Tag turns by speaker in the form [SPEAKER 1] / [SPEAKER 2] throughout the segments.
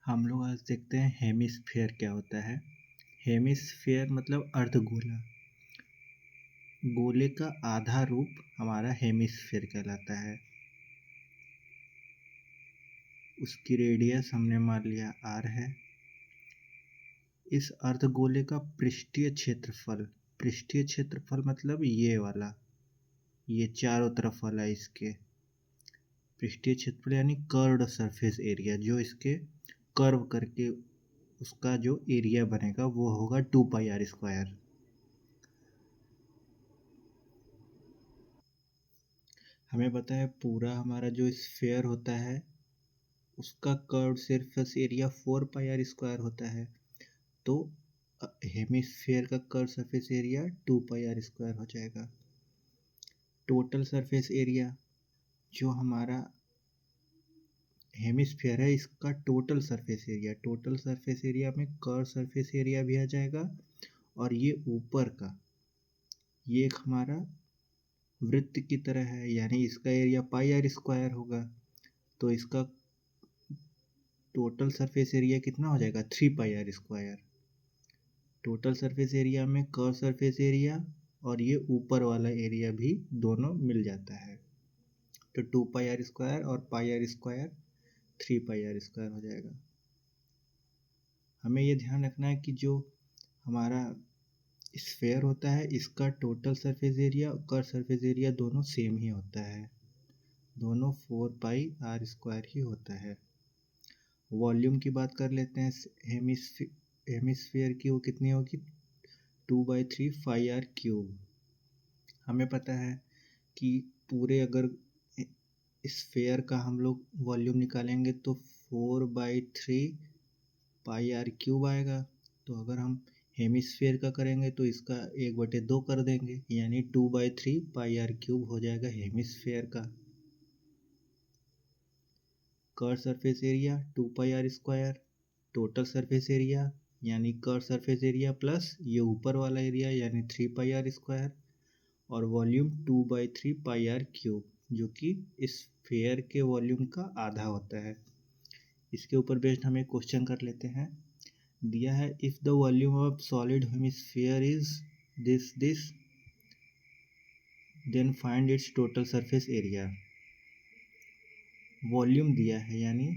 [SPEAKER 1] हम लोग आज देखते हैं हेमिस्फेयर क्या होता है। हेमिस्फेयर मतलब अर्धगोला। गोले का आधा रूप हमारा हेमिस्फेयर कहलाता है। उसकी रेडियस हमने मान लिया r है। इस अर्धगोले का पृष्ठीय क्षेत्रफल मतलब ये वाला, ये चारों तरफ वाला इसके पृष्ठीय क्षेत्रफल यानी कर्व्ड सरफेस एरिया, जो इसके कर्व करके उसका जो एरिया बनेगा वो होगा 2πr²। हमें पता है पूरा हमारा जो स्फेयर होता है उसका कर्व्ड सरफेस एरिया 4πr² होता है। तो हेमिस्फेयर का कर्व सरफेस एरिया 2πr² हो जाएगा। टोटल सरफेस एरिया जो हमारा हेमिस्फेयर है इसका टोटल सरफेस एरिया में कर्व सरफेस एरिया भी आ जाएगा। और ये ऊपर का ये एक हमारा वृत्त की तरह है, यानी इसका एरिया πr² होगा। तो इसका टोटल सरफेस एरिया कितना हो जाएगा 3πr²। टोटल सरफेस एरिया में कर्व सरफेस एरिया और ये ऊपर वाला एरिया भी दोनों मिल जाता है। तो 2πr² और πr² 3πr² हो जाएगा। हमें ये ध्यान रखना है कि जो हमारा स्फेयर होता है इसका टोटल सरफेस एरिया और कर्व सरफेस एरिया दोनों सेम ही होता है, दोनों 4πr² ही होता है। वॉल्यूम की बात कर लेते हैं। हेमिस्फीयर की वो कितनी होगी 2/3πr³। हमें पता है कि पूरे अगर स्फेयर का हम लोग वॉल्यूम निकालेंगे तो 4/3πr³ आएगा। तो अगर हम हेमिस्फीयर का करेंगे तो इसका 1/2 कर देंगे, यानी 2/3πr³ हो जाएगा हेमिस्फीयर का। Curve surface area 2πr², total surface area यानी कर्व सरफेस एरिया प्लस ये ऊपर वाला एरिया यानी 3πr², और वॉल्यूम 2/3πr³ जो कि स्फेयर के वॉल्यूम का आधा होता है। इसके ऊपर बेस्ड हम एक क्वेश्चन कर लेते हैं। दिया है if the volume of solid hemisphere is this then find its total surface area. Volume दिया है यानी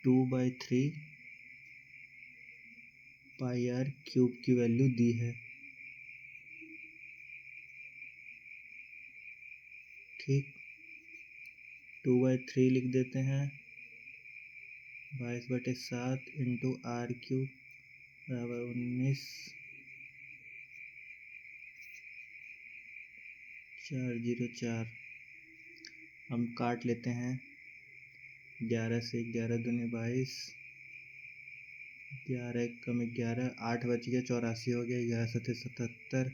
[SPEAKER 1] 2/3πr³ की वैल्यू दी है। ठीक, 2/3 लिख देते हैं, 22/7 इंटू r³ बराबर 19,404। हम काट लेते हैं, 11 से 11 दूनी 22, 11 कम 11, 8 बच गया 84 हो गया, 11 7 77,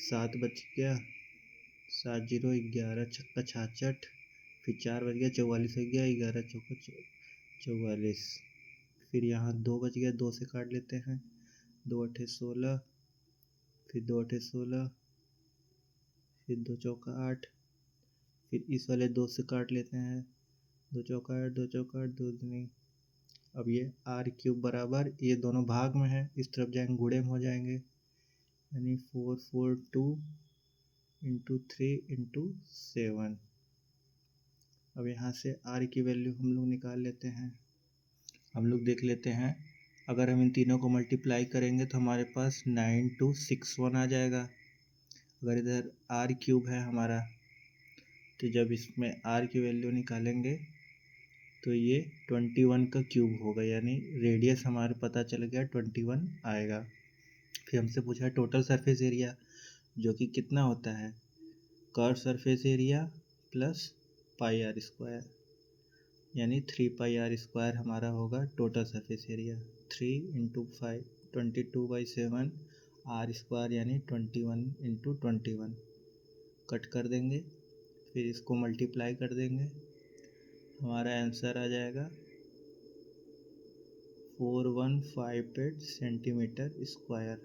[SPEAKER 1] 7 बच गया 7 0 11 छक्का 66, फिर 4 बच गया 44 हो गया, 11 चौका 44, फिर यहाँ 2 बच गया, 2 से काट लेते हैं, 2 8 16, फिर 2 8 16, फिर 2 चौका 8, फिर इस वाले 2 से काट लेते हैं, 2 चौका 8 2 चौका 8 2 दूनी। अब ये r³ बराबर ये दोनों भाग में है, इस तरफ जाएंगे गुणे में हो जाएंगे, यानी 442 इंटू 3 इंटू 7। अब यहाँ से r की वैल्यू हम लोग निकाल लेते हैं। हम लोग देख लेते हैं, अगर हम इन तीनों को मल्टीप्लाई करेंगे तो हमारे पास 9261 आ जाएगा। अगर इधर r³ है हमारा, तो जब इसमें r की वैल्यू निकालेंगे तो ये 21 का क्यूब होगा, यानी रेडियस हमारे पता चल गया 21 आएगा। फिर हमसे पूछा है टोटल सरफेस एरिया, जो कि कितना होता है curve surface area plus πr², यानी 3πr² हमारा होगा total surface area. 3 into 5 22/7 r² यानी 21 इंटू 21 कट कर देंगे, फिर इसको मल्टीप्लाई कर देंगे, हमारा आंसर आ जाएगा 4158 सेंटीमीटर स्क्वायर।